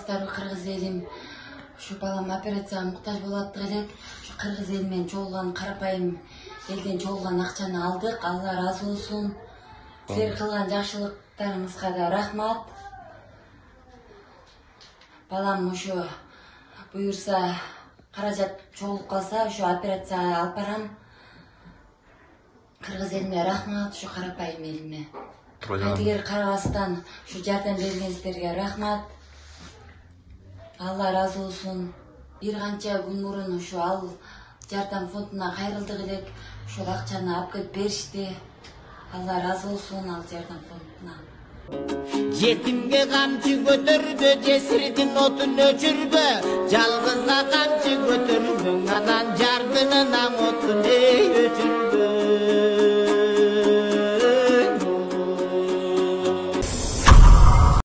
араласыздарбы кыргыз элим? Şu balam операцияга муктаж болот элек. Şu кыргыз эл менен чогулган карапайым элден чогулган акчаны алдык. Алла разы болсун. Силер кылган жакшылыктарыңызга да рахмат. Балам ошо буюрса каражат чогулуп калса, ошо операцияга алып барам. Кыргыз элине рахмат, ошо карапайым элиме. Кайдыгер карабастан şu жардам бергениңиздерге рахмат. Алла разы болсун. Бир канча күн мурун ушу ал жардам фондуна кайрылдык элек. Ошол акчаны алып келип беришти. Алла разы болсун ал жардам фондуна. Жетимге камчы көтөрбө, жесирдин отун өчүрбө. Жалгызга камчы көтөрбөң, анан жардынын